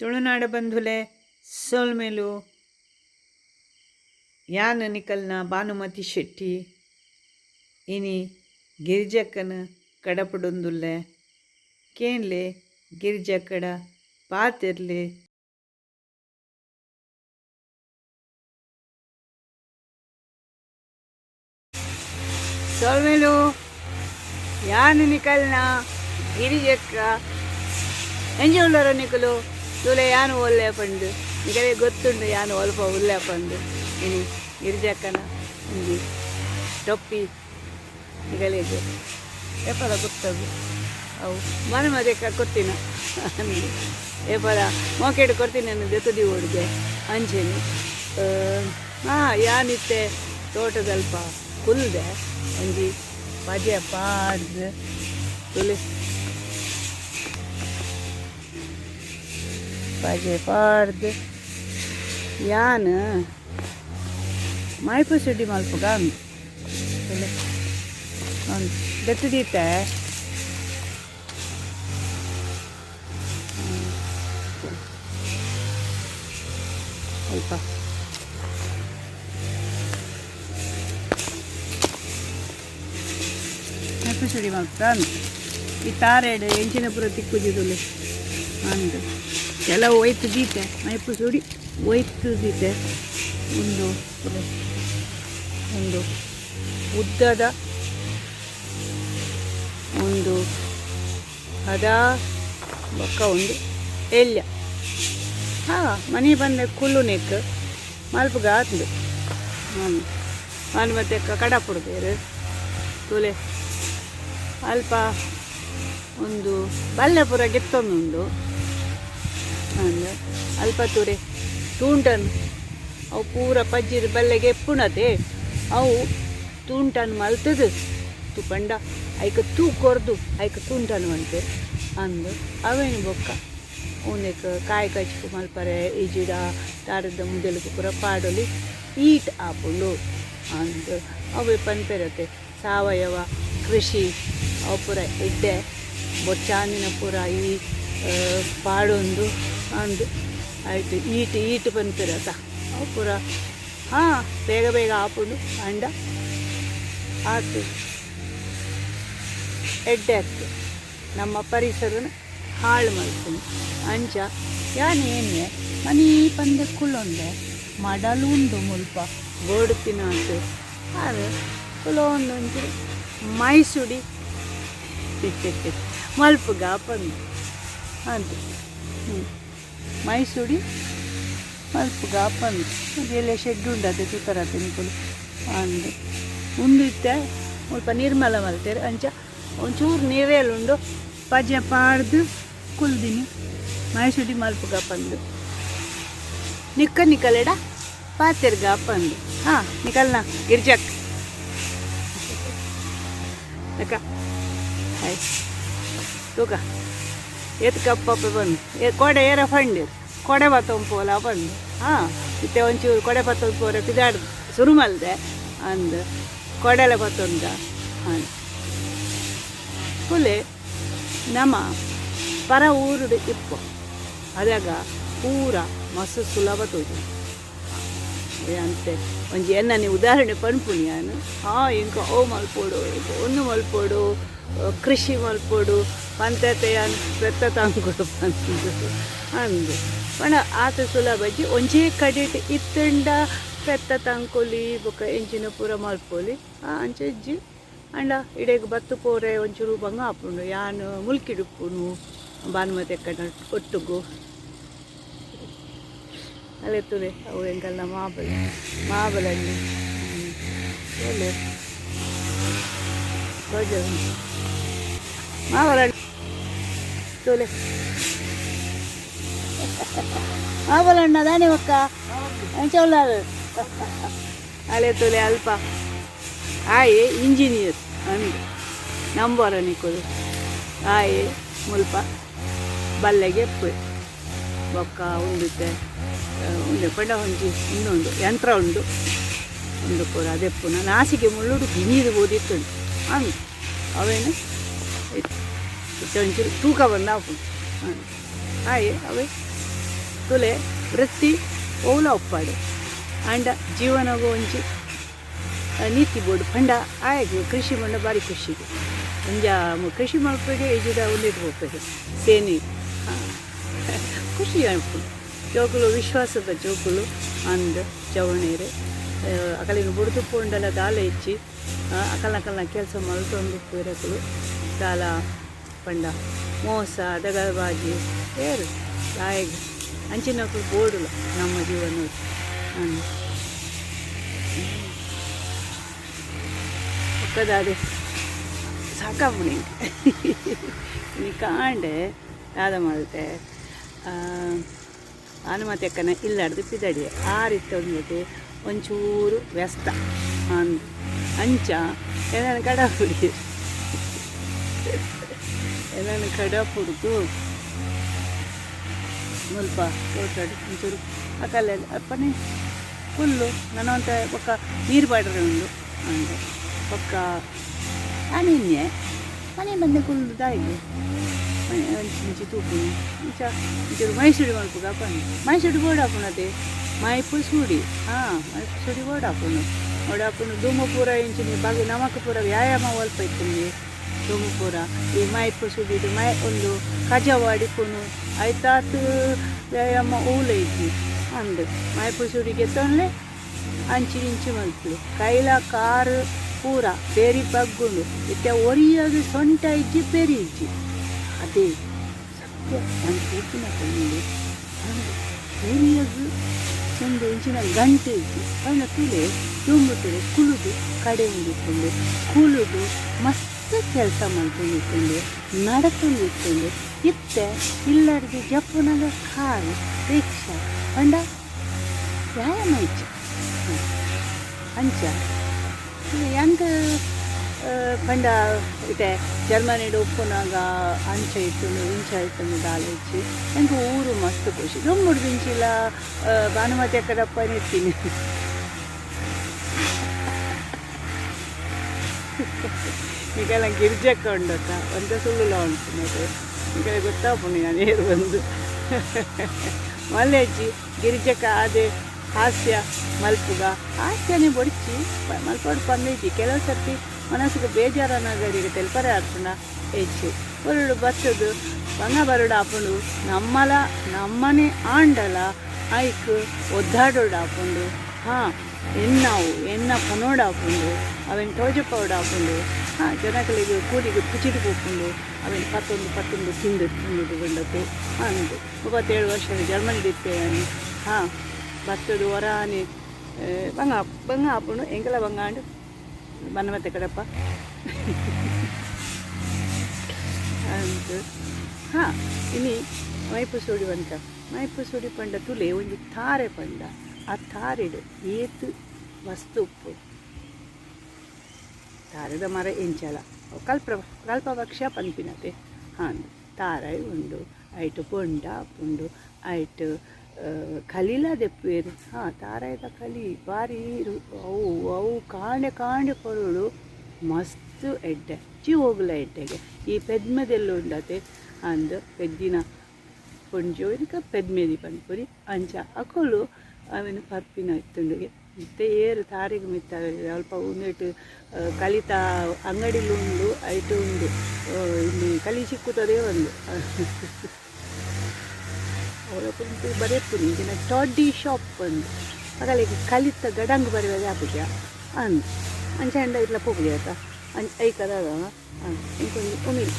ತುಳುನಾಡ ಬಂಧುಲೆ ಸೋಲ್ಮೇಲು ಯಾನ್ ನಿಕಲ್ನ ಭಾನುಮತಿ ಶೆಟ್ಟಿ ಇನಿ ಗಿರಿಜಕ್ಕನ ಕಡಪಡೊಂದುಲ್ಲೆ ಕೇನ್ಲೆ ಗಿರಿಜಕ್ಕಡ ಪಾತಿರ್ಲೆ ಸೋಲ್ಮೇಲು ಯಾನ್ ನಿಕಲ್ನ ಗಿರಿಜಕ್ಕ ಎಂಜುಳ್ಳರ ನಿಕಲು ತುಲೆ ಯಾನು ಒಳ್ಳೆ ಪಂಡು ನಿಕಲೆ ಗೊತ್ತುಂಡು ಯಾನು ಒಲ್ಪ ಒಳ್ಳೆ ಪಂಡು ಇನಿ ಗಿರಿಜಕ್ಕನ ಒಂಜಿ ಟೊಪ್ಪಿ ನಿಕಲೆಗೆ ಎಪ್ಪಲ ಗೊತ್ತದು ಅವು ಮನೆ ಮದಕ್ಕೆ ಕೊಡ್ತೀನ ಎಪ್ಪಲ ಮೋಕೆಡ್ ಕೊಡ್ತೀನಿ ನಾನು ದೆತ್ತದಿ ಓಡಿಗೆ ಅಂಚೆನಿ ಯಾನಿತ್ತೆ ತೋಟದಲ್ಪ ಕುಲ್ದೆ ಒಂಜಿ ಪದ್ಯ ಪಾಡ್ದು ತುಲೆ ಪದ್ಯ ಪಾಡ್ದು ಯಾನ್ ಮಾಯ್ಪು ಸುಡ್ಡಿ ಮಲ್ಪಗ ತುಲೆ ದೆತ್ತದೀತೆ ಸ್ವಲ್ಪ ಮಾಯ್ಪು ಸುಡಿ ಮಲ್ಪಗ ಈ ತಾರೆಡು ಎಂಚಿನ ಪುರ ತಿಕ್ಕುದಿದುಲೆ ಅಂದು ಕೆಲವು ಒಯ್ತು ದೀತೆ ಮೈಪು ಸುಡಿ ಒಯ್ತು ದೀತೆ ಒಂದು ಉದ್ದದ ಒಂದು ಹದ ಬೊಕ್ಕ ಒಂದು ಎಲ್ಯ ಮನೆ ಬಂದ ಕುಲ್ಲು ನೆಕ್ ಮಲ್ಪಗ ಆತ್ದು ನಾನು ಮತ್ತೆ ಕಡಪುಡು ಬೇರೆ ತುಲೆ ಅಲ್ಪ ಒಂದು ಬಲ್ಲೆ ಪುರ ಗೆತ್ತೊಂದುಂಡು ಅಂದ್ರೆ ಅಲ್ಪ ತುರೆ ತೂಂಟನ್ ಅವು ಪೂರ ಪಜ್ಜಿದ ಬಲ್ಲೆಗೆ ಎಪ್ಪುಣತೆ ಅವು ತೂಂಟನ್ ಮಲ್ತದು ತುಪಂಡ ಐಕ ತೂ ಕೊರ್ದು ಐಕ ತೂಂಟನ್ ಅಂತೆ ಅಂದು ಅವೇನು ಬೊಕ್ಕ ಅವನಿಗೆ ಕಾಯಿ ಕಚ್ಕು ಮಲ್ಪರೆ ಈಜಿಡ ತಾರದ ಮುದಲಿಗೆ ಪೂರ ಪಾಡಲಿ ಈಟ್ ಆಪುಂಡು ಅಂದು ಅವೇ ಪನ್ಪೆರತೆ ಸಾವಯವ ಕೃಷಿ ಅವು ಪೂರ ಎಡ್ಡೆ ಬೊಚ್ಚಾನಿನ ಪೂರ ಈ ಪಾಡೊಂದು ಅಂದು ಆಯಿತು ಈಟ್ ಪನ್ಪೆರತ ಅವು ಪೂರ ಬೇಗ ಬೇಗ ಆಪುಂಡು ಅಂಡ ಆತು ಎಡ್ಡೆ ಆಗ್ತದೆ ನಮ್ಮ ಪರಿಸರನ ಹಾಳು ಮಾಡ್ತೀನಿ ಅಂಚ ಯಾನೇನೆ ಮನಿ ಪಂದೆ ಕುಳ್ಳೊಂದೆ ಮಡಲು ಉಂಡು ಮುಲ್ಪ ಗೋಡುತ್ತಿನ ಅಂತ ಅದು ಕುಲೊಂದು ಒಂಚೂರು ಮೈಸುಡಿ ಮಲ್ಪಗ ಪಂದು ಅಂತ ಮೈಸುಡಿ ಮಲ್ಪಗ ಪಂದು ಅದೆಲ್ಲ ಶೆಡ್ ಉಂಡದೆ ತುತ್ತರತ್ತೆ ನಿಕಲು ಅಂದು ಉಂಡಿತ್ತೆ ಸ್ವಲ್ಪ ನಿರ್ಮಲ ಮಲ್ತೇರೆ ಅಂಚ ಒಂಚೂರು ನೀರೇಲುಂಡು ಪಜ್ಯ ಪಾಡ್ದು ಕುಲ್ದಿನಿ ಮೈಸುಡಿ ಮಲ್ಪಗ ಪಂದು ನಿಕ್ಕಲೆಡ ಪಾತೆರ್ಗ ಪಂದು ನಿಕಲ್ನ ಗಿರ್ಜಕ್ ಅಕ್ಕ ಆಯ್ತು ತೂಕ ಎತ್ಕಪ್ಪ ಬಂದು ಕೊಡೆ ಏರ ಫಂಡಿರ್ ಕೊಡೆ ಬತ್ತೊಂಪೋಲ ಬಂದು ಇತ್ತೆ ಒಂಚೂರು ಕೊಡೆ ಬತ್ತೊಂಪೋರ ಪಿದಾಡ್ದು ಶುರು ಮಲ್ದೆ ಅಂದು ಕೊಡೆಲೆ ಬತ್ತೊಂದ ಕುಲೆ ನಮ್ಮ ಪರ ಊರುಡು ಇಪ್ಪು ಅದಾಗ ಪೂರ ಮಸ್ತ್ ಸುಲಭ ತೋಜು ಅಂತೆ ಒಂಜಿ ಎನ್ನ ಉದಾಹರಣೆ ಪನ್ಪುನಿ ನಾನು ಇಂಕ ಓ ಮಲ್ಪೋಡು ಒಂದು ಮಲ್ಪೋಡು ಕೃಷಿ ಮಲ್ಪೋಡು ಪಂಚಾಯತೆಯ ಬೆತ್ತ ತಂಕೊಡು ಬಂದು ಅಂದು ಪಣ ಆತ ಸುಲಭಜಿ ಒಂಜೇ ಕಡಿಟ್ ಇತ್ತಂಡ ಪೆತ್ತ ತಂಕೊಲಿ ಬೊಕ್ಕ ಎಂಚಿನ ಪೂರ ಮಲ್ಪೋಲಿ ಅಂಚಜ್ಜಿ ಅಂಡ ಇಡೆಗ್ ಬತ್ತು ಪೋರೆ ಒಂಚೂರು ಬಂಗ ಆಪುಂಡು ಯಾನು ಮುಲ್ಕಿಡುಪ್ಪುನು ಭಾನುಮತಿ ಕಡೆ ಒಟ್ಟುಗು ಅಲೆತ್ತುಲೆ ಅವು ಎಂಕಲ್ಲ ಮಾಬಲಲ್ಲಿ ಒಳ್ಳೆ ಮಾಬಲ ತೋಲೆ ಮಾಬಲಣ್ಣ ದಾನಿ ಒಕ್ಕ ಎಂಚಲ್ಲ ಅಲೆತ್ತುಲೆ ಅಲ್ಪ ಆಯೆ ಇಂಜಿನಿಯರ್ ಅಂದು ನಂಬರ ನಿಕೋದು ಆಯೆ ಮುಲ್ಪ ಬಲ್ಲೆಗೆ ಎಪ್ಪು ಬೊಕ್ಕ ಉಂಡುತ್ತೆ ಉಂಡೆ ಪಂಡ ಹೊಂಜಿ ಇನ್ನೊಂದು ಯಂತ್ರ ಉಂಡು ಒಂದು ಪೂರ ಅದೆಪ್ಪುನ ನಾಸಿಗೆ ಮುಳ್ಳುಡು ಗಿಣಿದು ಓದಿತ್ತುಂಡು ಅಂದು ಅವೇನು ಒಂಚೂರು ತೂಕ ಬಂದ ಹಾಕು ಹಾಯ್ ಅವೇ ತುಲೆ ವೃತ್ತಿ ಓಲ ಒಪ್ಪಾಡು ಅಂಡ ಜೀವನಗೂ ಒಂಚಿ ನೀತಿ ಬೋರ್ಡು ಪಂಡ ಆಯ್ತು ಕೃಷಿ ಮಂಡ ಭಾರಿ ಖುಷಿಗೆ ಒಂಜ ಕೃಷಿ ಮಲ್ಪೆಗೆ ಈಜಿದ ಒಂದಿಟ್ಟು ಹೋಗ್ಬೇಕು ಸೇನೆ ಖುಷಿ ಅನ್ಕೊಂಡು ಜೋಕುಲು ವಿಶ್ವಾಸದ ಜೋಕುಲು ಅಂದ ಚವಣೇರೆ ಅಕಲಿನ ಬುಡ್ದು ಪೋಂಡಲ ದಾಲ ಹೆಚ್ಚಿ ಅಕಲ್ನ ಕೆಲಸ ಮಲ್ತೊಂದು ಪೂರಕಲು ದಾಲ ಪಂಡ ಮೋಸ ದಗಲಬಾಜಿ ಏರು ದಾಯಿಗೆ ಅಂಚಿನಕ್ಕಳು ಬೋಡುಲ ನಮ್ಮ ಜೀವನ ಒಕ್ಕದಾದೆ ಸಾಕಾಪುಣಿ ನೀ ಕಾಂಡೆ ದಾದ ಮಾಡುತ್ತೆ ಆನುಮತಿ ಅಕ್ಕನ ಇಲ್ಲಾಡ್ದು ಪಿದಡಿ ಆ ರೀತಿ ಒಂದಿದೆ ಒಂಚೂರು ವ್ಯಸ್ತ ಅಂಚ ಏನಾನು ಕಡ ಹುಡಿ ಏನಾನು ಕಡ ಹುಡುಕು ಸ್ವಲ್ಪ ತೋಟಾಡಿ ಒಂಚೂರು ಅಕಲ್ಲ ಅಪ್ಪನೇ ಫುಲ್ಲು ನನ್ನಂತ ಒಕ್ಕ ನೀರು ಬಾಡ್ರೆ ಉಂಡು ಅಂದೆ ಒಕ್ಕ ಅನಿನ್ಯೆ ಮನೆ ಬಂದೆ ಕುಲ್ದು ದಾಯಿಗೆ ಇಂಚಿ ತೂಪು ಇಂಚೂರು ಮೈಸೂಡಿ ಮಲ್ಪುಗ ಅಪ್ಪನ ಮೈಸೂಡಿ ಬೋರ್ಡ್ ಹಾಕೋಣತೆ ಮೈಪು ಸೂಡಿ ಮೈಪು ಸೂಡಿ ಬೋರ್ಡ್ ಹಾಕೋಣ ಓಡಾಪುನು ಧೂಮಪುರ ಇಂಚಿನ ಬಾಗಿ ನಮಕ್ ಪೂರ ವ್ಯಾಯಾಮ ಒಲ್ಪ ಇತ್ತು ಧೂಮಪುರ ಈ ಮೈಪು ಸುಡಿದು ಒಂದು ಕಜವಾಡಿಪುನು ಆಯ್ತಾತು ವ್ಯಾಯಾಮ ಊಲ ಇದ್ದಿ ಅಂದು ಮೈಪು ಸುಡಿಗೆ ತೊಂದ್ರೆ ಅಂಚಿ ಇಂಚು ಮಲ್ಪು ಕೈಲ ಕಾರು ಪೂರ ಬೇರಿ ಬಗ್ಗುಂಡು ಇತ್ತ ಒರಿಯೋದು ಸೊಂಟ ಇಜ್ಜಿ ಬೇರಿ ಇಜ್ಜಿ ಅದೇ ಸತ್ಯ ನಾನು ಕೂತಿನ ಕಣ್ಣಿಗೆ ಒರಿಯೋದು ಒಂದು ಇಂಚಿನ ಗಂಟೆ ಇದ್ದು ಅವನ ತುಲೆ ತುಂಬುತ್ತದೆ ಕುಲುದು ಕಡೆ ಹೊಂದಿಕೊಂಡು ಕುಲುದು ಮಸ್ತ್ ಕೆಲಸ ಮಾಡ್ಕೊಂಡಿಕೊಂಡು ನಡ್ಕೊಂಡು ಇಟ್ಕೊಂಡು ಇತ್ತೆ ಇಲ್ಲರಿಗೆ ಜಪ್ಪುನಾಗ ಕಾರು ರಿಕ್ಷಾ ಪಂಡ ವ್ಯಾಯಾಮ ಇಚ್ಚ ಅಂಚ ಹೆಂಗೆ ಪಂಡ ಇದೆ ಜರ್ಮನಿಡು ಉಪ್ಪುನಾಗ ಅಂಚ ಇಟ್ಟು ಇಂಚ ಇಟ್ಟು ದಾಲ್ ಹೆಚ್ಚಿ ಹೆಂಗೆ ಊರು ಮಸ್ತ್ ಖುಷಿ ದೊಮ್ಮುಡ್ದು ಇಂಚಿಲ್ಲ ಭಾನುಮತಿ ಅಕ್ಕಡಪ್ಪ ಇರ್ತೀನಿ ಈಗೆಲ್ಲ ಗಿರ್ಜಕ್ಕ ಉಂಡಕ್ಕ ಒಂದ ಸುಳ್ಳುಲ ಉಂಟು ಮತ್ತೆ ಈಗ ಗೊತ್ತಾಪುಣಿ ನಾನು ಏರು ಬಂದು ಮಲ್ಲೆಜ್ಜಿ ಗಿರಿಜಕ್ಕ ಅದೇ ಹಾಸ್ಯ ಮಲ್ಪುಗ ಹಾಸ್ಯನೇ ಬೊಡಿಚಿ ಮಲ್ಪಾಡು ಪಂದೈತಿ ಕೆಲವು ಸರ್ತಿ ಮನಸ್ಸಿಗೆ ಬೇಜಾರನಾಗರಿಗೆ ತೆಲ್ಪರೆ ಆಡ್ಸೋಣ ಹೆಚ್ಚು ಬರುಡು ಬರ್ತದು ಬಂಗ ಬರುಡು ಹಾಕೊಂಡು ನಮ್ಮನೆ ಆಂಡಲ ಆಯ್ಕು ಒದ್ದಾಡೋಡು ಹಾಕೊಂಡು ಎನ್ನ ಪನೋಡು ಹಾಕೊಂಡು ಅವೇನು ಟೋಜಪೌಡು ಹಾಕೊಂಡು ಜನಗಳಿಗೆ ಕೂಲಿಗೆ ಕುಚಿಡು ಹೋಗ್ಕೊಂಡು ಅವೇನು ಪತ್ತೊಂದು ತಿಂದು ಬಂದದ್ದು ಅಂದು 37 ವರ್ಷದ ಜರ್ಮನಿ ಇರ್ತೇವೆ ಬರ್ತದು ಹೊರಾನೆ ಬಂಗ ಹಾಕೊಂಡು ಎಂಗೆಲ್ಲ ಬಂಗಾಂಡು ಬನ್ನಮತ್ತೆ ಕಡಪ್ಪ ಅಂದು ಇನ್ನು ಮೈಪು ಸೂಡಿ ಬಂತ ಮೈಪು ಸೂಡಿ ಪಂಡ ತುಲೆ ಒಂದು ತಾರೆ ಪಂಡ ಆ ತಾರೆಡು ಏತು ವಸ್ತು ಉಪ್ಪು ತಾರದ ಮರ ಎಂಚಲ ಕಲ್ಪವೃಕ್ಷ ಪಂಪಿನತೆ ತಾರಾಯಿ ಉಂಡು ಐಟು ಪೊಂಡ ಪುಂಡು ಐಟು ಕಲೀಲ ದೆಪ್ಪೇರು ತಾರಾಯ್ದ ಕಲಿ ಬಾರಿ ಅವು ಕಾಂಡೆ ಕೊರಳು ಮಸ್ತ್ ಎಡ್ಡೆ ಚಿ ಹೋಗಲ ಎಡ್ಡೆಗೆ ಈ ಪೆದ್ಮದೆಲ್ಲ ಉಂಡತೆ ಅಂದು ಪೆದ್ದಿನ ಪುಂಜು ಇದಕ್ಕೆ ಪೆದ್ಮೇದಿ ಪನ್ಪುರಿ ಅಂಚ ಅಕ್ಕಳು ಅವೇನು ಪರ್ಪಿನ ಇತ್ತುಂಡುಗೆ ಮತ್ತೆ ಏರು ತಾರಿಗೆ ಮಿತ್ತವೆ ಸ್ವಲ್ಪ ಒಂದಿಟ್ಟು ಕಲಿತ ಅಂಗಡಿಲು ಉಂಡು ಐಟು ಉಂಡು ಇಲ್ಲಿ ಕಲಿ ಸಿಕ್ಕುತ್ತದೆ ಒಂದು ಅವಳ ಕುಂತು ಬರೆಯಪ್ಪು ಈಗಿನ ಟಾಡಿ ಶಾಪ್ ಒಂದು ಹಾಗಾಗಿ ಕಲಿತ ಗಡಂಗ್ ಬರೆಯೋದು ಹಾಕಿದ್ಯಾ ಅಂಚಂಡ ಇಲ್ಲ ಹೋಗಿ ಆಯ್ತಾ ಐಕದಾಗ ಇಂಕೊಂದು ಉಮಿಲ್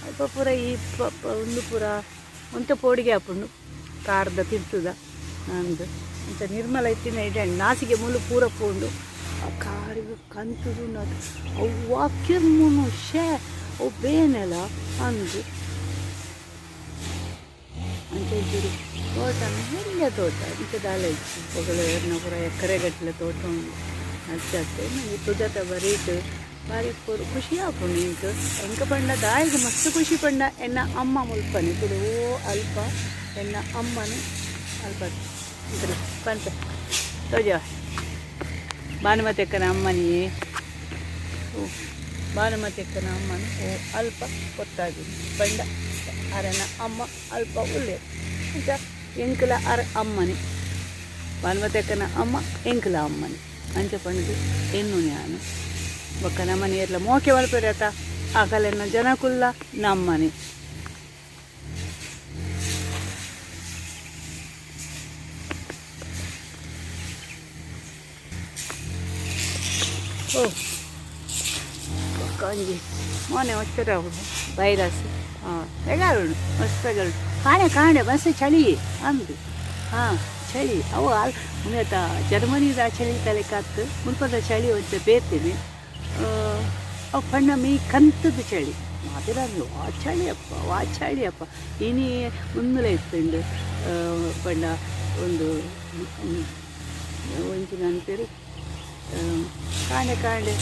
ಅಲ್ಪ ಪೂರ ಈ ಒಂದು ಪೂರ ಒಂತ ಪೋಡಿಗೆ ಹಾಕೊಂಡು ಕಾರದ ತಿರ್ತದ ನಂದು ಅಂತ ನಿರ್ಮಲ ಇತ್ತಿನ ಇಡ ನಾಸಿಗೆ ಮುಲು ಪೂರ ಪೋಂಡು ಆ ಕಾರಿಗೆ ಕಂತುದು ನದು ಅವು ಕಿರ್ಮುನು ಶೇ ಅವು ಬೇನೆಲ್ಲ ಅಂದು ಅಂಚೂರು ತೋಟ ಒಳ್ಳೆಯ ತೋಟ ಇಂಥದ್ದಾಲ ಇತ್ತು ಹೊಗಳು ಪೂರ ಎಕರೆಗಟ್ಟಲೆ ತೋಟ ಉಂಟು ಅಚ್ಚತ್ತೆ ನನಗೆ ತುಜತ ಬರೀತು ಬಾರಿ ಖುಷಿ ಹಾಕೊಂಡು ಇಂಟು ಎಂಕ ಪಂಡ ದಾಯಿಗೆ ಮಸ್ತ್ ಖುಷಿ ಪಂಡ ಎನ್ನ ಅಮ್ಮ ಮುಲ್ಪನೆ ತುಡು ಅಲ್ಪ ಎನ್ನ ಅಮ್ಮನು ಅಲ್ಪ ಇದ್ರ ಪಂತ ತೋಜ ಭಾನುಮತಿ ಅಕ್ಕನ ಅಮ್ಮನಿಯೇ ಭಾನುಮತಿ ಅಕ್ಕನ ಅಮ್ಮನು ಅಲ್ಪ ಗೊತ್ತಾಗಿದೆ ಪಂಡ ಅರೆನ ಅಮ್ಮ ಅಲ್ಪ ಉಳ್ಳೆ ಅಂತ ಎಂಕಲ ಅಮ್ಮನೆ ಬನ್ವತೆಕ್ಕನ ಅಮ್ಮ ಎಂಕಲ ಅಮ್ಮನೆ ಅಂಚ ಪಂಡು ಎನ್ನು ನಾನು ಬೊಕ್ಕ ನಮ್ಮನೆ ಎಲ್ಲ ಮೋಕೆ ಒಳಪೆರತ ಆಗಲೆನ್ನ ಜನಕುಲ್ಲ ನಮ್ಮನೆ ಓ ಕಂಜಿ ಮೊನ್ನೆ ಹೊಚ್ಚರ ವೈರಸ್ ಹಾಂ ತೆಗಾರುಂಡು ಮಸ್ತ್ ತೆಗರು ಕಾಣೆ ಬಸ್ ಚಳಿ ಅಂದು ಹಾಂ ಚಳಿ ಅವು ಮುನೇತ ಜರ್ಮನಿದ ಚಳಿ ತಲೆಕಾತ್ತು ಮುಲ್ಪದ ಚಳಿ ಒಂದು ಬೇರ್ತೀನಿ ಅವು ಪಣ್ಣ ಮೀ ಕಂತದ ಚಳಿ ಮಾತಿರಲ್ಲ ವಾ ಚಳಿ ಅಪ್ಪ ಇನಿ ಮುಂದಲೇ ಇತ್ತುಂಡು ಪಂಡ ಒಂದು ಒಂಚಿನ ಅಂತೇಳಿ ಕಾಂಡೆ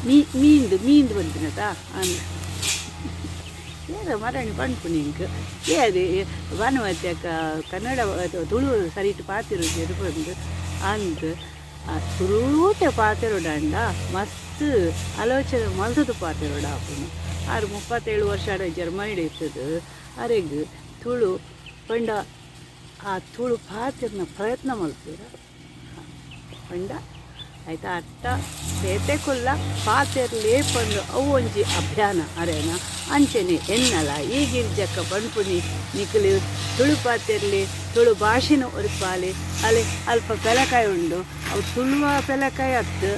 ಮೀಂದು ಬಂದಿನದ ಅಂದ ಏದ ಮರಣಿ ಪಂಪು ನಿಂಗೆ ಏದು ಭಾನುಮತಿ ಕನ್ನಡ ತುಳು ಸರಿಟ್ಟು ಪಾತಿರೋದು ಬಂದು ಅಂದ್ ತುಳುಟೆ ಪಾತಿರೋಡಂಡ ಮಸ್ತ್ ಆಲೋಚನೆ ಮಲ್ತದ ಪಾತಿರೋಡ ಅಪ್ಪನು 37 ವರ್ಷ ಜರ್ಮನಿಡ್ ಇರ್ತದೆ ಅರೆಗ್ ತುಳು ಪಂಡ ಆ ತುಳು ಪಾತಿರ್ನ ಪ್ರಯತ್ನ ಮಾಡ್ತೀರ ಪಂಡ ಆಯ್ತಾ ಅಟ್ಟ ಸೇತೆಕುಲ್ಲ ಪಾತೆರ್ಲೇ ಪಂಡು ಅವು ಒಂಜಿ ಅಭಿಯಾನ ಅರೇನ ಅಂಚನೆ ಎನ್ನಲ ಈಗಿರ್ಜಕ್ಕ ಪಂಪುನಿ ನಿಕಲು ತುಳು ಪಾತೆರ್ಲಿ ತುಳು ಭಾಷೆನ ಒರಿಪಾಲಿ ಅಲ್ಲಿ ಅಲ್ಪ ಪೆಲಕಾಯಿ ಉಂಡು ಅವು ತುಳುವ ಪೆಲಕಾಯಿ ಹತ್ತು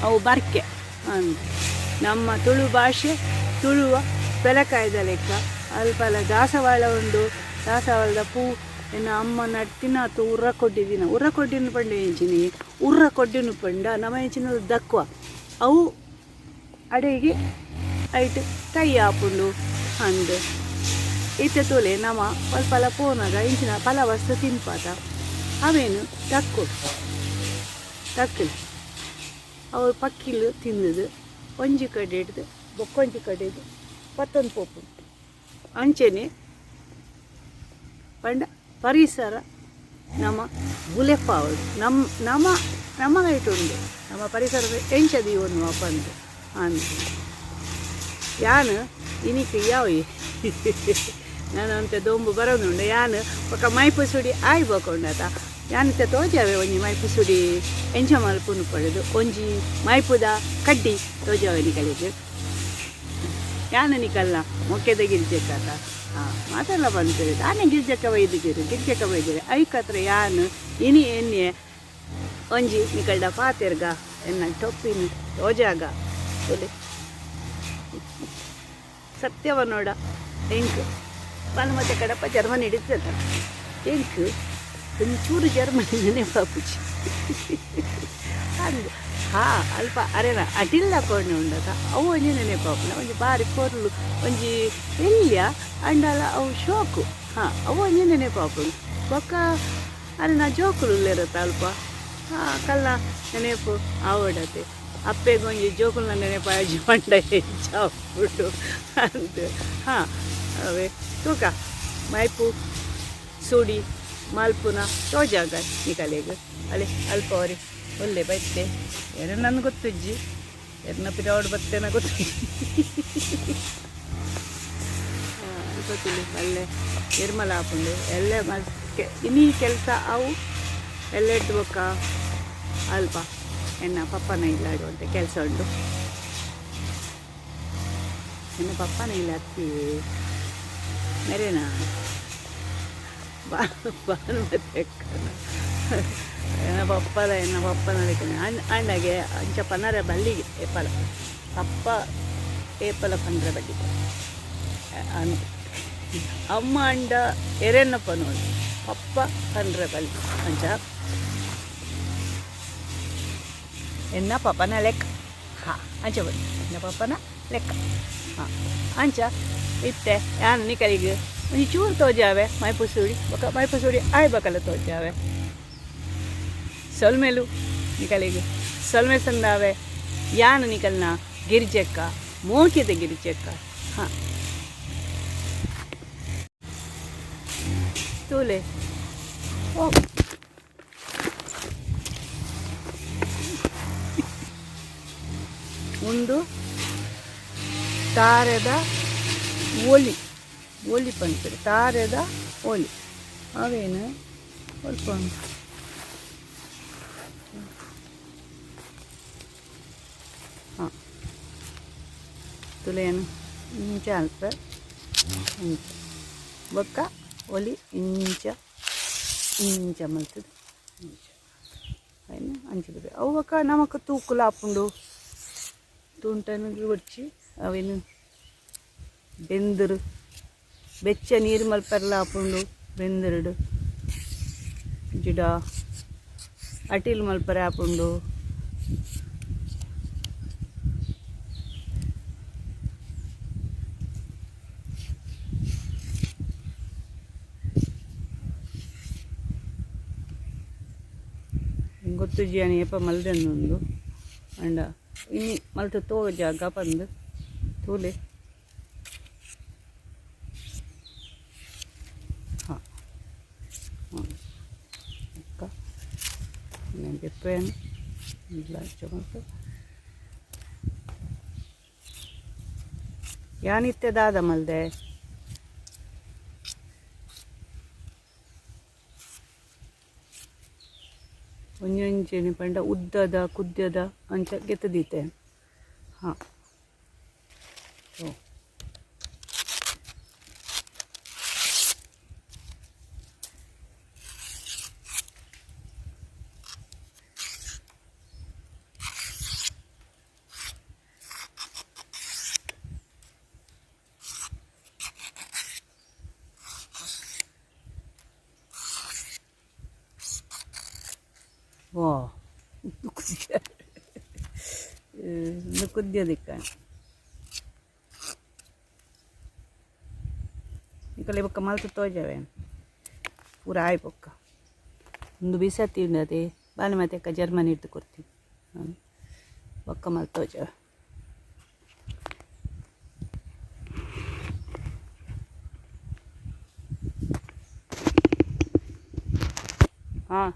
ಅವು ಬರ್ಕೆ ಅಂತ ನಮ್ಮ ತುಳು ಭಾಷೆ ತುಳುವ ಪೆಲಕಾಯ್ದ ಲೆಕ್ಕ ಅಲ್ಪಲ ದಾಸವಾಳ ಉಂಡು ದಾಸವಾಳದ ಪೂ ಎನ್ನ ಅಮ್ಮ ನಟ್ಟಿನಾತು ಉರ್ರ ಕೊಡ್ಡಿನ ಪಂಡ ಎಂಚಿನಿ ಉರ್ರ ಕೊಡ್ಡಿನ ಪಂಡ ನಮ್ಮ ಎಂಚಿನ ದಕ್ಕುವ ಅವು ಅಡೆಗೆ ಐಟ್ ಕೈ ಹಾಪುಂಡು ಅಂದು ಇತ್ತೆ ತೋಲೆ ನಮ್ಮ ಪಲ್ಪಲ ಪೋನಾಗ ಇಂಚಿನ ಫಲ ವಸ್ತು ತಿನ್ಪಾತ ಅವೇನು ತಕ್ಕಲು ಅವು ಪಕ್ಕಿಲು ತಿನ್ನದು ಒಂಜಿ ಕಡೆ ಹಿಡ್ದು ಬೊಕ್ಕೊಂಜಿ ಕಡೆದು ಪತ್ತೊಂದು ಪೋಪು ಅಂಚೆನೆ ಪಂಡ ಪರಿಸರ ನಮ್ಮ ಗುಲೆಪಾವಡು ನಮ್ಮ ಇಟ್ಟುಂಡು ನಮ್ಮ ಪರಿಸರದ ಎಂಚದಿ ಒಂದು ಪಂದು ಅಂದು ಯಾನು ಇನಿಕ್ ಯಾವು ನಾನು ಅಂತ ದೊಂಬು ಬರೋದುಂಡು ಯಾನು ಒಕ್ಕ ಮೈಪು ಸುಡಿ ಆಯ್ಬೋಕೊಂಡತ ಯಾನಂತ ತೋಜಾವೆ ಒಂಜಿ ಮೈಪು ಸುಡಿ ಎಂಚ ಮಲ್ಪುನು ಪಡೆದು ಒಂಜಿ ಮೈಪುದ ಕಡ್ಡಿ ತೋಜಾವೆ ನಿಕಲಿಗೆ ಯಾನು ನಿಕಲ್ಲ ಮೊಕ್ಕೆದ ಗಿರ್ಜಕ್ಕಾತ ಹಾಂ ಮಾತೆಲ್ಲ ಬಂದಿರಿ ನಾನೇ ಗಿರ್ಜಕ್ಕ ಒಯ್ದಿದ್ದೀರಿ ಐಕತ್ರ ಯಾನು ಇನಿ ಎಣ್ಣೆ ಒಂಜಿ ನಿಕಲ್ಡ ಪಾತೆರ್ಗ ಎನ್ನ ಟೊಪ್ಪಿನ ತೋಜಾಗ ಒಲೆ ಸತ್ಯವ ನೋಡ ಎಂಕ್ ಭಾನುಮತಿ ಕಡಪ ಜರ್ಮನಿ ಹಿಡಿತದ ಎಂಕ್ ಒಂಚೂರು ಜರ್ಮನಿ ನೆನಪಾಪುಜಿ ಅಂದು ಹಾಂ ಅಲ್ಪ ಅರೆನ ಅಡಿಲ್ಲ ಕೊಂಡು ಉಂಡತ ಅವು ಒಂಜಿ ನೆನಪಾಪುನ ಒಂಜಿ ಬಾರಿ ಕೊರ್ಲು ಒಂಜಿ ಎಲ್ಯ ಅಂಡಲ ಅವು ಶೋಕು ಹಾಂ ಅವು ಒಂಜಿ ನೆನಪಾಪುನು ಬೊಕ್ಕ ಅರೆನ ಜೋಕುಲು ಇರತ್ತ ಅಲ್ಪ ಹಾಂ ಕಲ್ಲ ನೆನಪು ಆವಡತೆ ಅಪ್ಪೆಗೆ ಒಂಜಿ ಜೋಕುಲ್ನ ನೆನಪಾಜಿ ಮಂಡ ಹೆಚ್ಚಾಪುಡು ಅಂತ ಹಾಂ ಅವೇ ತೂಕ ಮೈಪು ಸುಡಿ ಮಲ್ಪುನ ತೋಜಾಗ ನಿಕಲೆಗೆ ಅಲೆ ಅಲ್ಪ ಅವರಿ ಒಳ್ಳೆ ಬೈತೆ ಏನು ನನಗೆ ಗೊತ್ತಜ್ಜಿ ಎರ್ನ ಪಿರವಡು ಬತ್ತೇನ ಗೊತ್ತಜ್ಜಿ ಗೊತ್ತಿಲ್ಲ ಅಲ್ಲೇ ನಿರ್ಮಲ ಹಾಕೊಂಡು ಎಲ್ಲ ಇನ್ನೀ ಕೆಲಸ ಅವು ಎಲ್ಲ ಇಟ್ಬೇಕ ಅಲ್ಪ ಎನ್ನ ಪಪ್ಪನ ಇಲ್ಲಾಡುವಂತೆ ಕೆಲಸ ಉಂಟು ಎನ್ನ ಪಪ್ಪನ ಇಲ್ಲ ಅತ್ತಿ ಮೇರೇನಾ ಭಾನುಮತಿ ಎನ್ನ ಪಪ್ಪನ ಅಂಡಗೆ ಅಂಚ ಪನ್ನರ ಬಲ್ಲಿಗೆ ಏಪಲ ಪಪ್ಪ ಏಪಲ ಪಂದ್ರ ಬಲ್ಲಿಗೆ ಅಂತ ಅಮ್ಮ ಅಂಡ ಎರೆನ್ನಪ್ಪ ನೋಡಿ ಪಪ್ಪ ಪಂದ್ರ ಬಲ್ಲಿ ಅಂಚ ಎನ್ನ ಪಪ್ಪನ ಲೆಕ್ಕ ಹಾಂ ಅಂಚ ಬನ್ನಿ ಎನ್ನ ಪಪ್ಪನ ಲೆಕ್ಕ ಹಾಂ ಅಂಚ ಇತ್ತೆ ಯಾನು ನಿಕಲಿಗೆ ಒಂಚೂರು ಚೂರು ತೋಜಾವೆ ಮೈಪುಸುಡಿ ಮೈಪುಸುಡಿ ಆಯ್ಬೇಕಲ್ಲ ತೋಜಾವೆ ಸೊಲ್ಮೆಲು ನಿಕಲಿಗೆ ಸೊಲ್ಮೆ ಸಂದಾವೆ ಯಾನು ನಿಕಲ್ನ ಗಿರ್ಜಕ್ಕ ಮೋಕಿದ ಗಿರ್ಜಕ್ಕ ಹಾಂ ತೂಲೆ ಓ ಒಂದು ತಾರೆದ ಒಲಿ ಪಂಚರು ತಾರೆದ ಒಲಿ ಅವೇನು ಸ್ವಲ್ಪ ಉಂಟು. ಹಾಂ ತುಲೇನು ಇಂಚ ಅಲ್ಪ ಇಂಚ ಬೊಕ್ಕ ಒಲಿ ಇಂಚ ಮಲ್ತದೆ ಇಂಚ అయినా అంచుతుంది అవక నమకు తూకులు ఆపుండు తూంటను వచ్చి అవి బెందురు ಬೆಚ್ಚ ನೀರು ಮಲ್ಪರ್ಲ ಆಪುಂಡು ಬೆಂದರುಡು ಜಿಡ ಅಟಿಲ್ ಮಲ್ಪರೆ ಆಪುಂಡು ಗೊತ್ತು ಜಿಯಾನಿ ಏಪ ಮಲ್ದನ್ನೊಂದು ಅಂಡ ಇನ್ನು ಮಲ್ತು ತೋಗ ಜಾಗ ಬಂದು ತೂಲೆ ಹಾಂ ಹಾಂ ಅಕ್ಕ నేను చెప్పాను ఇట్లా చెప్పు ಯಾನಿತ್ತೆ ದಾದ ಮಲ್ದೆ ಒಂಜೊಂಜೇನು ಪಂಡ ಉದ್ದದ ಕುದ್ಯದ ಅಂಚ ಗೆತ್ತದೀತೆ ಹಾಂ ವಾ ಕುದ್ಯದಿಕ್ಕ ಇಕಲೆ ಬೊಕ್ಕ ಮಲ್ತು ತೋಜವೆ ಪೂರ ಆಯ್ ಬೊಕ್ಕ ಒಂದು ಬಿಸತ್ತಿ ಉಂಡದೆ ಬಾಲೆ ಮತ್ತೆ ಅಕ್ಕ ಜರ್ಮನಿ ಇಟ್ಟು ಕೊಡ್ತೀವಿ ಬೊಕ್ಕ ಮಲ್ತು ತೋಜವೆ ಹಾಂ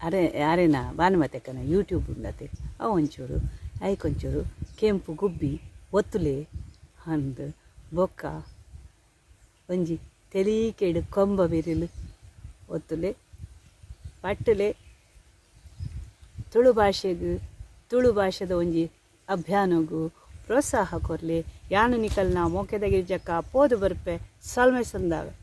ಅರೆ ಯಾರೇನಾ ಭಾನುಮತಿಕನ ಯೂಟ್ಯೂಬ್ ಉಂಡತೆ ಅವು ಒಂಚೂರು ಐಕೊಂಚೂರು ಕೆಂಪು ಗುಬ್ಬಿ ಒತ್ತುಲೆ ಅಂದು ಬೊಕ್ಕ ಒಂಜಿ ತೆಲೀಕೆಡು ಕೊಂಬ ಬಿರಿಲು ಒತ್ತುಲೆ ಪಟ್ಟಲೆ ತುಳು ಭಾಷೆದ ಒಂಜಿ ಅಭಿಯಾನಗೂ ಪ್ರೋತ್ಸಾಹ ಕೊರಲಿ ಯಾನು ನಿಕಲ್ನ ಮೋಕೆದ ಗಿರ್ಜಕ್ಕ ಪೋದು ಬರ್ಪೆ ಸಲ್ಮೆ ಸಂದಾವೆ